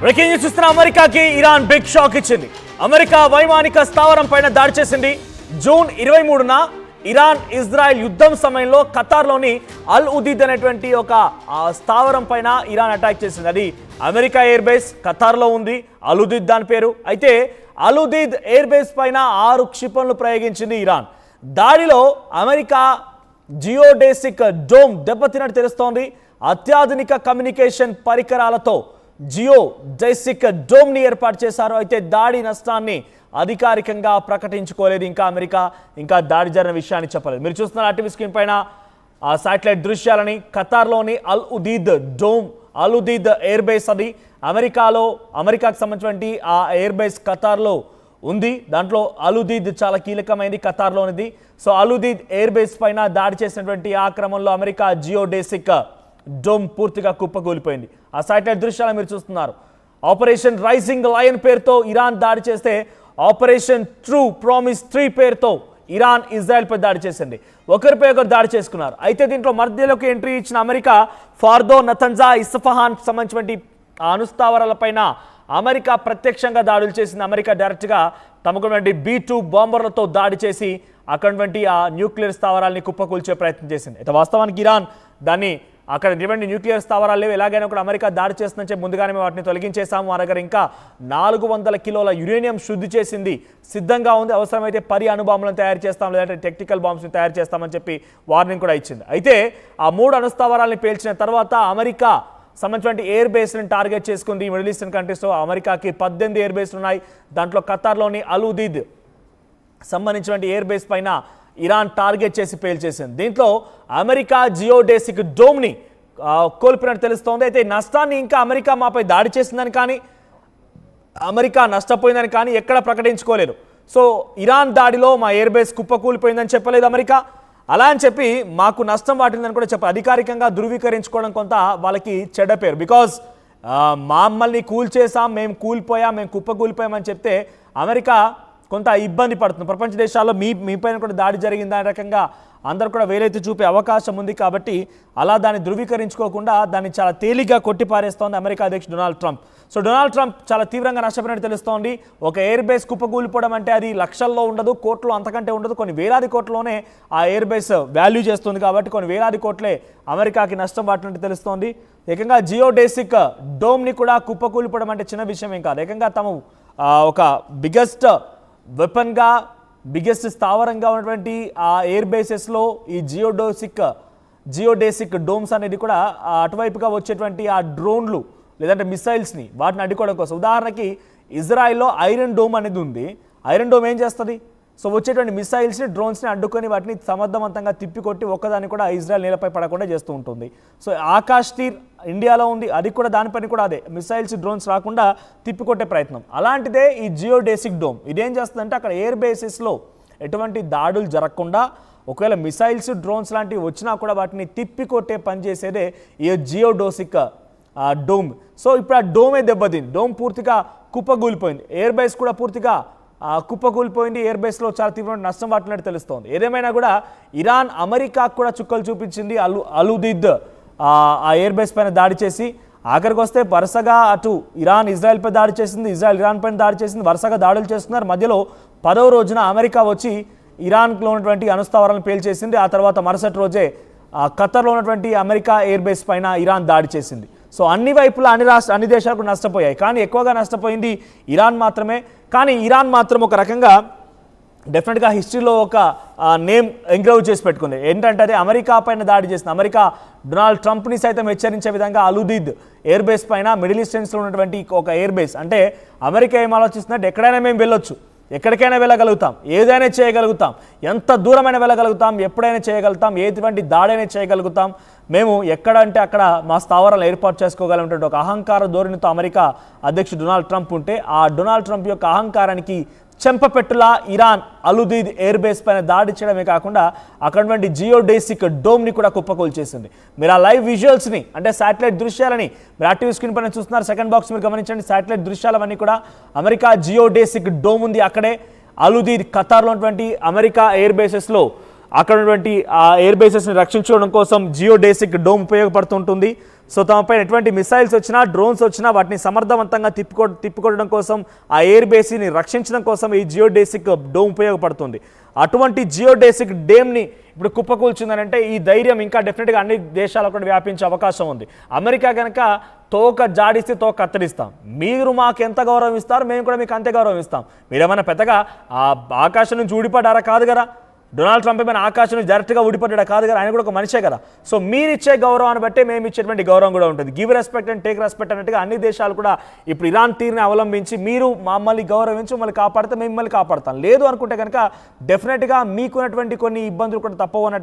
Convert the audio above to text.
Breaking news చూస్తున్న అమెరికాకి Iran big shock ఇచ్చింది. అమెరికా వైమానిక స్థావరం పైన దాడి చేసింది. జూన్ 23న ఇరాన్ ఇజ్రాయెల్ యుద్ధం సమయంలో ఖతార్లోని అల్ ఉదీద్ అనేటువంటి ఒక స్థావరం పైన ఇరాన్ అటాక్ చేసింది. అది అమెరికా ఎయిర్ బేస్ ఖతార్లో ఉంది. అల్ ఉదీద్ దాని పేరు. అయితే అల్ ఉదీద్ ఎయిర్ బేస్ పైన 6 క్షిపణులు ప్రయోగించింది ఇరాన్. దాడిలో అమెరికా జియోడేసిక్ డోమ్ దెబ్బతిన్నట్టు తెలుస్తోంది. అత్యాధునిక కమ్యూనికేషన్ పరికరాలతో జియోడేసిక్ డోమ్ ని ఏర్పాటు చేశారు. అయితే దాడి నష్టాన్ని అధికారికంగా ప్రకటించుకోలేదు. అమెరికా దాడి జరిగిన విషయాన్ని చెప్పలేదు. మీరు చూస్తున్నారు ఆర్టీవీ స్క్రీన్ పైన ఆ శాటిలైట్ దృశ్యాలని. ఖతార్లోని అల్ ఉదీద్ డోమ్, అల్ ఉదీద్ ఎయిర్ బేస్ అది అమెరికాకు సంబంధించినటువంటి ఆ ఎయిర్ బేస్ ఖతార్లో ఉంది. దాంట్లో అల్ ఉదీద్ చాలా కీలకమైనది, ఖతార్లోనిది. సో అల్ ఉదీద్ ఎయిర్ బేస్ పైన దాడి చేసినటువంటి ఆ క్రమంలో అమెరికా జియోడేసిక్ డోమ్ పూర్తిగా కుప్పకూలిపోయింది. ఆ శాటిలైట్ దృశ్యాలు మీరు చూస్తున్నారు. ఆపరేషన్ రైజింగ్ లయన్ పేరుతో ఇరాన్ దాడి చేస్తే ఆపరేషన్ ట్రూ ప్రామిస్ 3 పేరుతో ఇరాన్ ఇజ్రాయెల్ పై దాడి చేసింది. ఒకరిపై ఒకరు దాడి చేసుకున్నారు. అయితే దీంట్లో మధ్యలోకి ఎంట్రీ ఇచ్చిన అమెరికా ఫార్దో, నతన్జా, ఇస్ఫహాన్ సంబంధించినటువంటి అణుస్థావరాలపైన అమెరికా ప్రత్యక్షంగా దాడులు చేసింది. అమెరికా డైరెక్ట్గా తమకున్నటువంటి B-2 బాంబర్లతో దాడి చేసి అక్కడి ఆ న్యూక్లియర్ స్థావరాలని కుప్పకూల్చే ప్రయత్నం చేసింది. అయితే వాస్తవానికి ఇరాన్ దాన్ని అక్కడ ఎటువంటి న్యూక్లియర్ స్థావరాలు లేవు, ఎలాగైనా కూడా అమెరికా దాడి చేస్తుందని ముందుగానే వాటిని తొలగించేసాము. మా దగ్గర ఇంకా 400 కిలోల యురేనియం శుద్ధి చేసింది సిద్ధంగా ఉంది. అవసరమైతే అణుబాంబులను తయారు చేస్తాం, లేదంటే టెక్నికల్ బాంబ్స్ని తయారు చేస్తామని చెప్పి వార్నింగ్ కూడా ఇచ్చింది. అయితే ఆ 3 అణుస్థావరాలని పేల్చిన తర్వాత అమెరికా సంబంధించిన ఎయిర్ బేస్ని టార్గెట్ చేసుకుంది. మిడిల్ ఈస్టర్న్ కంట్రీస్లో అమెరికాకి 18 ఎయిర్ బేస్లు ఉన్నాయి. దాంట్లో ఖతార్లోని అల్ ఉదీద్ సంబంధించిన ఎయిర్ బేస్ పైన ఇరాన్ టార్గెట్ చేసి పేల్చేసింది. దీంట్లో అమెరికా జియోడేసిక్ డోమ్ని కోల్పోయినట్టు తెలుస్తోంది. అయితే నష్టాన్ని ఇంకా అమెరికా మాపై దాడి చేసిందని కానీ అమెరికా నష్టపోయిందని కానీ ఎక్కడ ప్రకటించుకోలేదు. సో ఇరాన్ దాడిలో మా ఎయిర్ బేస్ కుప్పకూలిపోయిందని చెప్పలేదు అమెరికా. అలా అని చెప్పి మాకు నష్టం వాటిందని కూడా చెప్పారు. అధికారికంగా ధృవీకరించుకోవడం కొంత వాళ్ళకి చెడ్డ పేరు. బికాజ్ మమ్మల్ని కూల్చేసాం, మేము కూలిపోయాం, మేము కుప్పకూలిపోయామని చెప్తే అమెరికా కొంత ఇబ్బంది పడుతుంది. ప్రపంచ దేశాల్లో మీ పైన కూడా దాడి జరిగింది అనే రకంగా అందరూ కూడా వేలైతే చూపే అవకాశం ఉంది. కాబట్టి అలా దాన్ని ధృవీకరించుకోకుండా దాన్ని చాలా తేలిగ్గా కొట్టిపారేస్తోంది అమెరికా అధ్యక్షుడు Donald Trump. So Donald Trump చాలా తీవ్రంగా నష్టపోయినట్టు తెలుస్తోంది. ఒక ఎయిర్ బేస్ కుప్పకూలిపోవడం అంటే అది లక్షల్లో ఉండదు, కోట్లు అంతకంటే ఉండదు, కొన్ని వేలాది కోట్లలోనే ఆ ఎయిర్ బేస్ వాల్యూ చేస్తుంది. కాబట్టి కొన్ని వేలాది కోట్లే అమెరికాకి నష్టం వాటినట్టు తెలుస్తోంది. ఏకంగా జియోడేసిక్ డోమ్ని కూడా కుప్పకూలిపోవడం అంటే చిన్న విషయం ఏం కాదు. ఏకంగా తాము ఒక బిగ్గెస్ట్ వెపన్గా, బిగ్గెస్ట్ స్థావరంగా ఉన్నటువంటి ఆ ఎయిర్ బేసెస్లో ఈ జియోడేసిక్ డోమ్స్ అనేది కూడా అటువైపుగా వచ్చేటువంటి ఆ డ్రోన్లు లేదంటే మిసైల్స్ని వాటిని అడ్డుకోవడం కోసం. ఉదాహరణకి ఇజ్రాయిల్లో ఐరన్ డోమ్ అనేది ఉంది. ఐరన్ డోమ్ ఏం చేస్తుంది? సో వచ్చేటువంటి మిసైల్స్ని, డ్రోన్స్ని అడ్డుకొని వాటిని సమర్థవంతంగా తిప్పికొట్టి ఒక్కదాన్ని కూడా ఇజ్రాయెల్ నేలపై పడకుండా చేస్తూ ఉంటుంది. సో ఆకాష్ తీర్ ఇండియాలో ఉంది, అది కూడా దానిపైన కూడా అదే మిసైల్స్, డ్రోన్స్ రాకుండా తిప్పికొట్టే ప్రయత్నం. అలాంటిదే ఈ జియోడేసిక్ డోమ్. ఇదేం చేస్తుందంటే అక్కడ ఎయిర్ బేసెస్లో ఎటువంటి దాడులు జరగకుండా ఒకవేళ మిసైల్స్, డ్రోన్స్ లాంటివి వచ్చినా కూడా వాటిని తిప్పికొట్టే పని చేసేదే ఈ జియోడేసిక్ డోమ్. సో ఇప్పుడు ఆ డోమే దెబ్బతింది. డోమ్ పూర్తిగా కుప్పగూలిపోయింది. ఎయిర్ బేస్ కూడా పూర్తిగా కుప్పకూలిపోయింది. ఎయిర్ బేస్లో చాలా తీవ్రమైన నష్టం వాటినట్టు తెలుస్తోంది. ఏదేమైనా కూడా ఇరాన్ అమెరికాకు కూడా చుక్కలు చూపించింది. అల్ ఉదీద్ ఆ ఎయిర్ బేస్ పైన దాడి చేసి ఆఖరికి వస్తే వరుసగా అటు ఇరాన్ ఇజ్రాయెల్పై దాడి చేసింది, ఇజ్రాయెల్ ఇరాన్ పైన దాడి చేసింది, వరుసగా దాడులు చేస్తున్నారు. మధ్యలో 10వ రోజున అమెరికా వచ్చి ఇరాన్లో ఉన్నటువంటి అణుస్థావరాలను పేల్చేసింది. ఆ తర్వాత మరుసటి రోజే ఖతర్లో ఉన్నటువంటి అమెరికా ఎయిర్ బేస్ పైన ఇరాన్ దాడి చేసింది. సో అన్ని వైపులా అన్ని దేశాలకు నష్టపోయాయి. కానీ ఎక్కువగా నష్టపోయింది ఇరాన్ మాత్రమే. కానీ ఇరాన్ మాత్రం ఒక రకంగా డెఫినెట్గా హిస్టరీలో ఒక నేమ్ ఎంగ్రేవ్ చేసి పెట్టుకుంది. ఏంటంటే అది అమెరికా పైన దాడి చేసింది. అమెరికా డొనాల్డ్ ట్రంప్ని సైతం హెచ్చరించే విధంగా అల్ ఉదీద్ ఎయిర్ బేస్ పైన మిడిల్ ఈస్టర్న్స్లో ఉన్నటువంటి ఒక ఎయిర్ బేస్ అంటే అమెరికా ఏం ఆలోచిస్తుందంటే ఎక్కడైనా మేము వెళ్ళొచ్చు, ఎక్కడికైనా వెళ్ళగలుగుతాం, ఏదైనా చేయగలుగుతాం, ఎంత దూరమైనా వెళ్ళగలుగుతాం, ఎప్పుడైనా చేయగలుగుతాం, ఎటువంటి దాడైనా చేయగలుగుతాం, మేము ఎక్కడ అంటే అక్కడ మా స్థావరాలు ఏర్పాటు చేసుకోగలమంటే ఒక అహంకార ధోరణితో అమెరికా అధ్యక్షుడు డొనాల్డ్ ట్రంప్ ఉంటే ఆ డొనాల్డ్ ట్రంప్ యొక్క అహంకారానికి చెంపపెట్టులా ఇరాన్ అల్ ఉదీద్ ఎయిర్ బేస్ పైన దాడి చేయడమే కాకుండా అక్కడ జియోడేసిక్ డోమ్ని కూడా కుప్పకూల్చేసింది. మీరు ఆ లైవ్ విజువల్స్ని అంటే శాటిలైట్ దృశ్యాలని మీరు యాక్టివ్ స్క్రీన్ పైన చూస్తున్నారు. సెకండ్ బాక్స్ మీరు గమనించండి. శాటిలైట్ దృశ్యాలవన్నీ కూడా అమెరికా జియోడేసిక్ డోమ్ ఉంది అక్కడే. అల్ ఉదీద్ ఖతార్లో ఉన్నటువంటి అమెరికా ఎయిర్ బేసెస్లో అక్కడ ఉన్నటువంటి ఆ ఎయిర్ బేసెస్ని రక్షించుకోవడం కోసం జియోడేసిక్ డోమ్ ఉపయోగపడుతుంటుంది. సో తమపైన ఎటువంటి మిసైల్స్ వచ్చినా డ్రోన్స్ వచ్చినా వాటిని సమర్థవంతంగా తిప్పుకోవడం కోసం ఆ ఎయిర్ బేస్ని రక్షించడం కోసం ఈ జియోడేసిక్ డోమ్ ఉపయోగపడుతుంది. అటువంటి జియోడేసిక్ డేమ్ని ఇప్పుడు కుప్పకూల్చిందనంటే ఈ ధైర్యం ఇంకా డెఫినెట్గా అన్ని దేశాలకు కూడా వ్యాపించే అవకాశం ఉంది. అమెరికా కనుక తోక జాడిస్తే తోక కత్తిరిస్తాం, మీరు మాకు ఎంత గౌరవం ఇస్తారు మేము కూడా మీకు అంతే గౌరవం ఇస్తాం. మీరేమైనా పెద్దగా ఆ ఆకాశం నుంచి ఊడిపడ్డారా? కాదు కదా. డొనాల్డ్ ట్రంప్ ఏమైనా ఆకాశం నుంచి డైరెక్ట్గా ఊడిపడ్డా? కాదు కదా. ఆయన కూడా ఒక మనిషే కదా. సో మీరు ఇచ్చే గౌరవాన్ని బట్టే మేము ఇచ్చేటువంటి గౌరవం కూడా ఉంటుంది. Give respect and take respect అన్నట్టుగా అన్ని దేశాలు కూడా ఇప్పుడు ఇరాన్ తీరుని అవలంబించి మీరు మమ్మల్ని గౌరవించి మమ్మల్ని కాపాడితే మేము మిమ్మల్ని కాపాడతాం, లేదు అనుకుంటే కనుక డెఫినెట్గా మీకున్నటువంటి కొన్ని ఇబ్బందులు కూడా తప్పవు అన్నట్టుగా